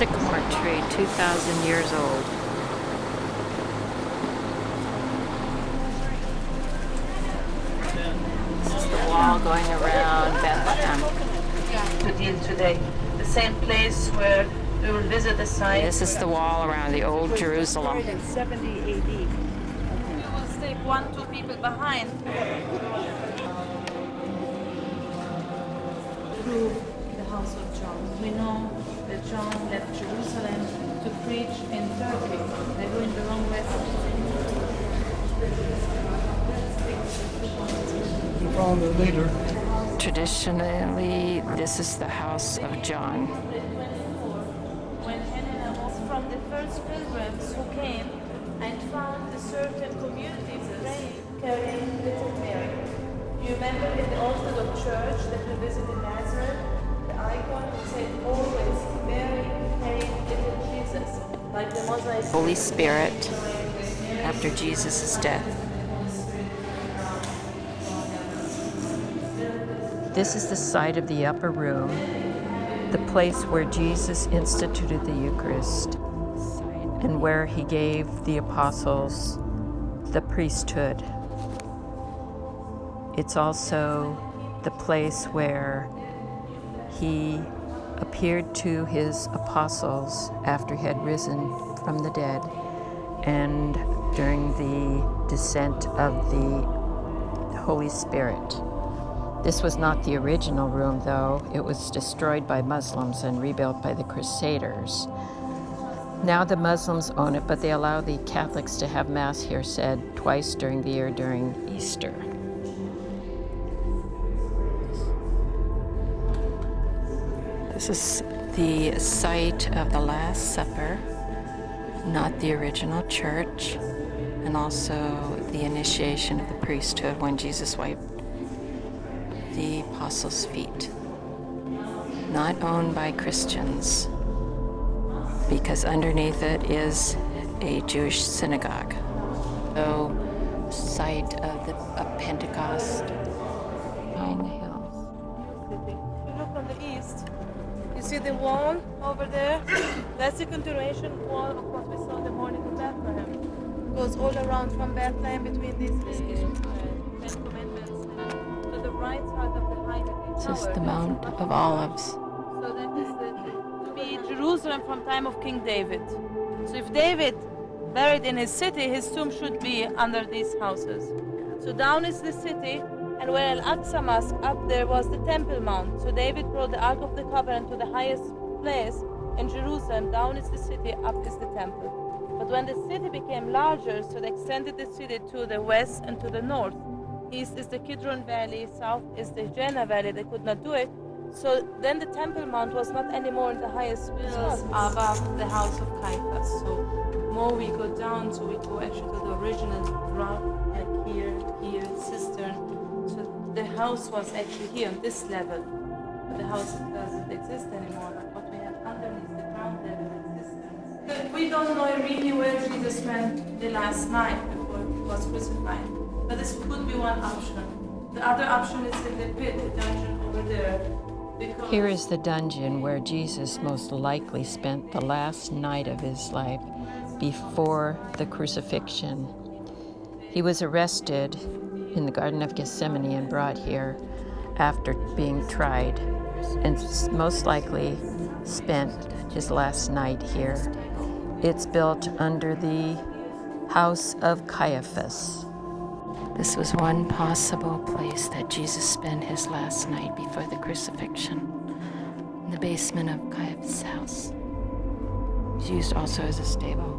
sycamore tree, 2,000 years old. This is the wall going around Bethlehem. To deal today. The same place where we will visit the site. This is the wall around the old Jerusalem. In 70 AD. We will stay 1-2 people behind. Through the house of John. We know that John left Jerusalem to preach in Turkey. They're going the wrong way out. He found the leader. Traditionally, this is the house of John. When Helena was from the first pilgrims who came and found a certain community praying, carrying little Mary. You remember in the Orthodox Church that we visited in Nazareth, the icon said always Mary carrying little Jesus, like the mosaic. Holy Spirit after Jesus' death. This is the site of the upper room, the place where Jesus instituted the Eucharist and where he gave the apostles the priesthood. It's also the place where he appeared to his apostles after he had risen from the dead and during the descent of the Holy Spirit. This was not the original room, though. It was destroyed by Muslims and rebuilt by the Crusaders. Now the Muslims own it, but they allow the Catholics to have Mass here said twice during the year during Easter. This is the site of the Last Supper, not the original church, and also the initiation of the priesthood when Jesus wiped the apostles' feet. Not owned by Christians, because underneath it is a Jewish synagogue. So, site of Pentecost behind the hills. If you look on the east, you see the wall over there? That's the continuation wall of what we saw in the morning in Bethlehem. It goes all around from Bethlehem between these Ten Commandments and to the right side of the high This is the Mount of Olives. So that is to be Jerusalem from time of King David. So if David buried in his city, his tomb should be under these houses. So down is the city, and where Al-Aqsa Mosque, up there was the Temple Mount. So David brought the Ark of the Covenant to the highest place in Jerusalem. Down is the city, up is the temple. But when the city became larger, so they extended the city to the west and to the north. East is the Kidron Valley, south is the Jena Valley. They could not do it. So then the Temple Mount was not anymore in the highest spot above the house of Caiaphas. So more we go down, so we go actually to the original rock, like here, cistern. So the house was actually here on this level. But the house doesn't exist anymore. But what we have underneath the ground level exists. We don't know really where Jesus spent the last night before he was crucified. But this could be one option. The other option is in the pit, the dungeon over there. Here is the dungeon where Jesus most likely spent the last night of his life before the crucifixion. He was arrested in the Garden of Gethsemane and brought here after being tried, and most likely spent his last night here. It's built under the house of Caiaphas. This was one possible place that Jesus spent his last night before the crucifixion, in the basement of Caiaphas' house. It was used also as a stable.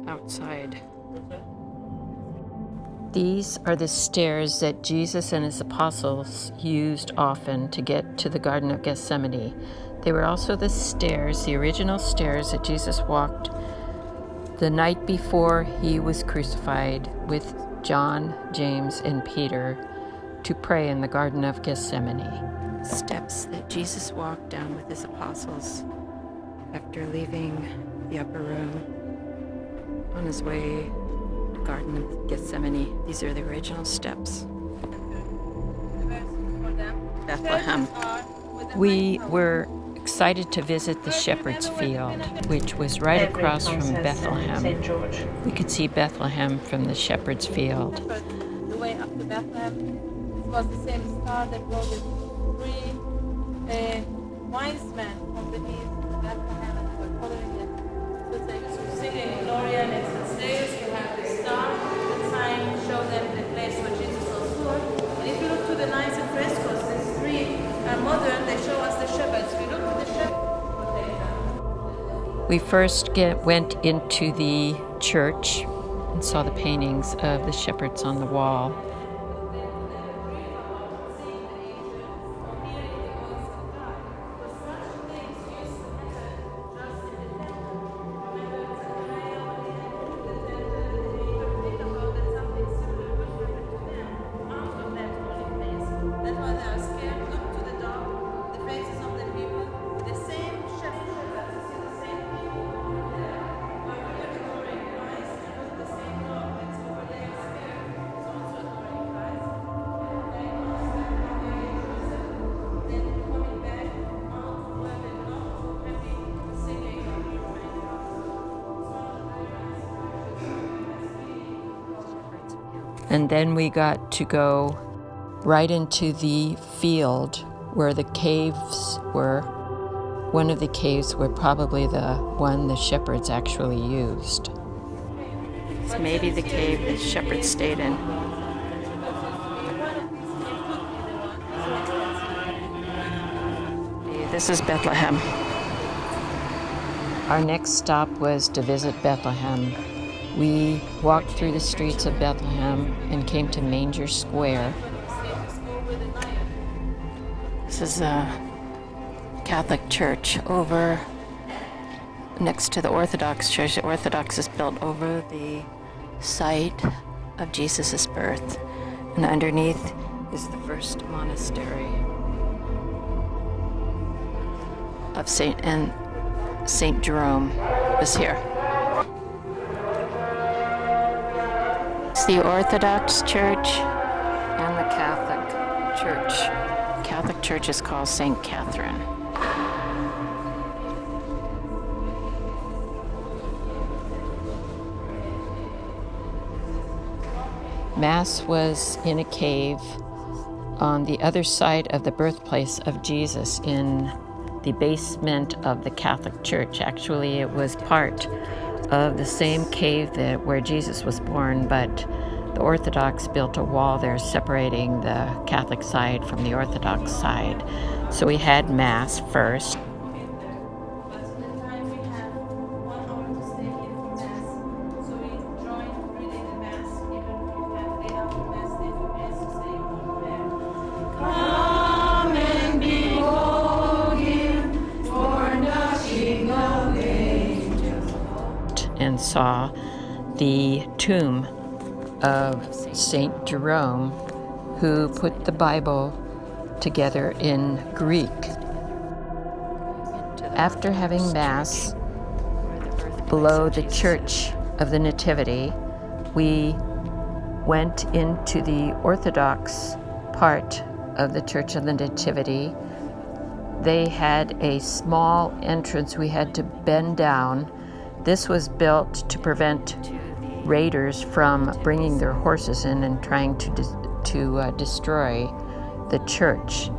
Outside. These are the stairs that Jesus and his apostles used often to get to the Garden of Gethsemane. They were also the stairs, the original stairs that Jesus walked the night before he was crucified with John, James, and Peter to pray in the Garden of Gethsemane. Steps that Jesus walked down with his apostles after leaving the upper room on his way to the Garden of Gethsemane. These are the original steps. Bethlehem. We were excited to visit the shepherd's field, which was right across from Bethlehem. We could see Bethlehem from the shepherd's field. The way up to Bethlehem, it was the same star that brought the three wise men from the east to Bethlehem, and they were following them. So it's like singing Gloria and it's the stairs, you have the star, the sign, show them the place where Jesus was born. And if you look to the nice frescoes, these three are modern, they show us the shepherds. If you look to the shepherds, we first went into the church and saw the paintings of the shepherds on the wall. And then we got to go right into the field where the caves were. One of the caves were probably the one the shepherds actually used. It's maybe the cave the shepherds stayed in. This is Bethlehem. Our next stop was to visit Bethlehem. We walked through the streets of Bethlehem and came to Manger Square. This is a Catholic church over next to the Orthodox church. The Orthodox is built over the site of Jesus' birth, and underneath is the first monastery of Saint Jerome is here. It's the Orthodox Church and the Catholic Church. Catholic Church is called St. Catherine. Mass was in a cave on the other side of the birthplace of Jesus in the basement of the Catholic Church. Actually, it was part of the same cave where Jesus was born, but the Orthodox built a wall there separating the Catholic side from the Orthodox side. So we had Mass first. And saw the tomb of Saint Jerome, who put the Bible together in Greek. After having Mass below the Church of the Nativity, we went into the Orthodox part of the Church of the Nativity. They had a small entrance we had to bend down. This was built to prevent raiders from bringing their horses in and trying to destroy the church.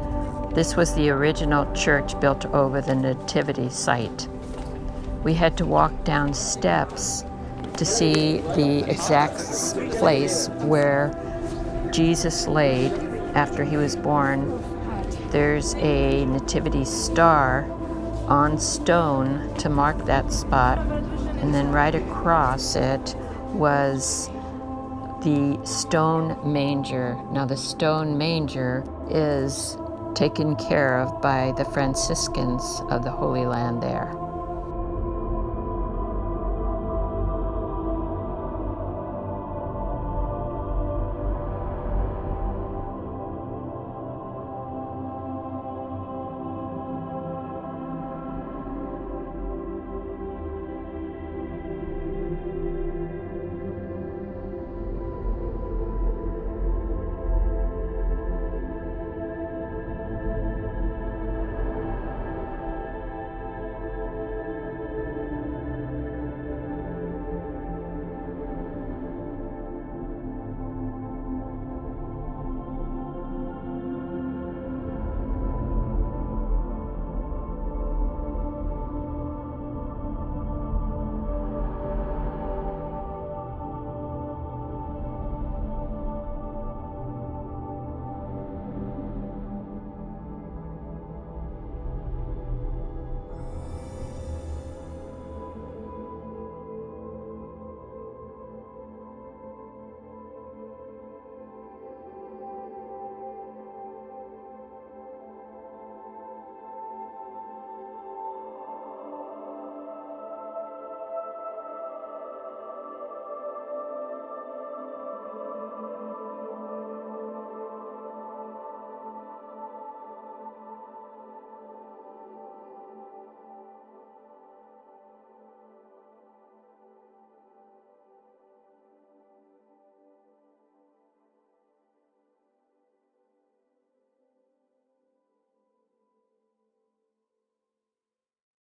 This was the original church built over the nativity site. We had to walk down steps to see the exact place where Jesus laid after he was born. There's a nativity star on stone to mark that spot, and then right across it was the stone manger. Now the stone manger is taken care of by the Franciscans of the Holy Land there.